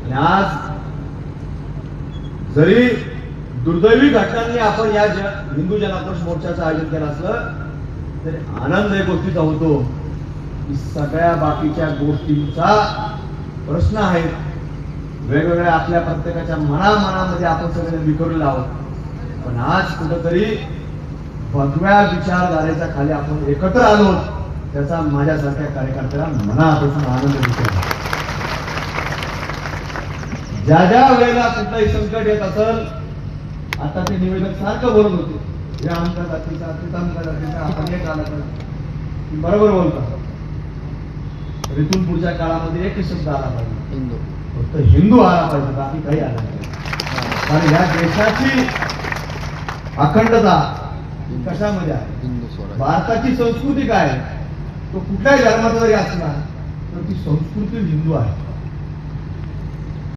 आणि आज जरी दुर्दैवी घटनांनी आपण या हिंदू जनाक्रोश मोर्चाचं आयोजन केलं असलं तरी आनंद एक गोष्टीचा होतो की सगळ्या बाकीच्या गोष्टींचा प्रश्न आहे, वेगवेगळ्या आपल्या प्रत्येकाच्या मनामध्ये आपण सगळे विखरलेलो आहोत, पण आज कुठंतरी भगव्या विचारधारेच्या खाली आपण एकत्र आलो, त्याचा माझ्यासारख्या कार्यकर्त्याला मनापासून आनंद दिसतो. ज्या ज्या वेळेला कुठलंही संकट येत असेल, आता ते निवेदक सारखं बोलत होते, या आमच्या जातीचा आमच्या जातीचा आपण एक आला तर बरोबर बोलतात. तर इथून पुढच्या काळामध्ये एकच शब्द आला पाहिजे, हिंदू. फक्त हिंदू आला पाहिजे, बाकी काही आला नाही. कारण या देशाची अखंडता कशामध्ये आहे? भारताची संस्कृती काय? तो कुठल्याही धर्माचा जरी असला तर ती संस्कृती हिंदू आहे.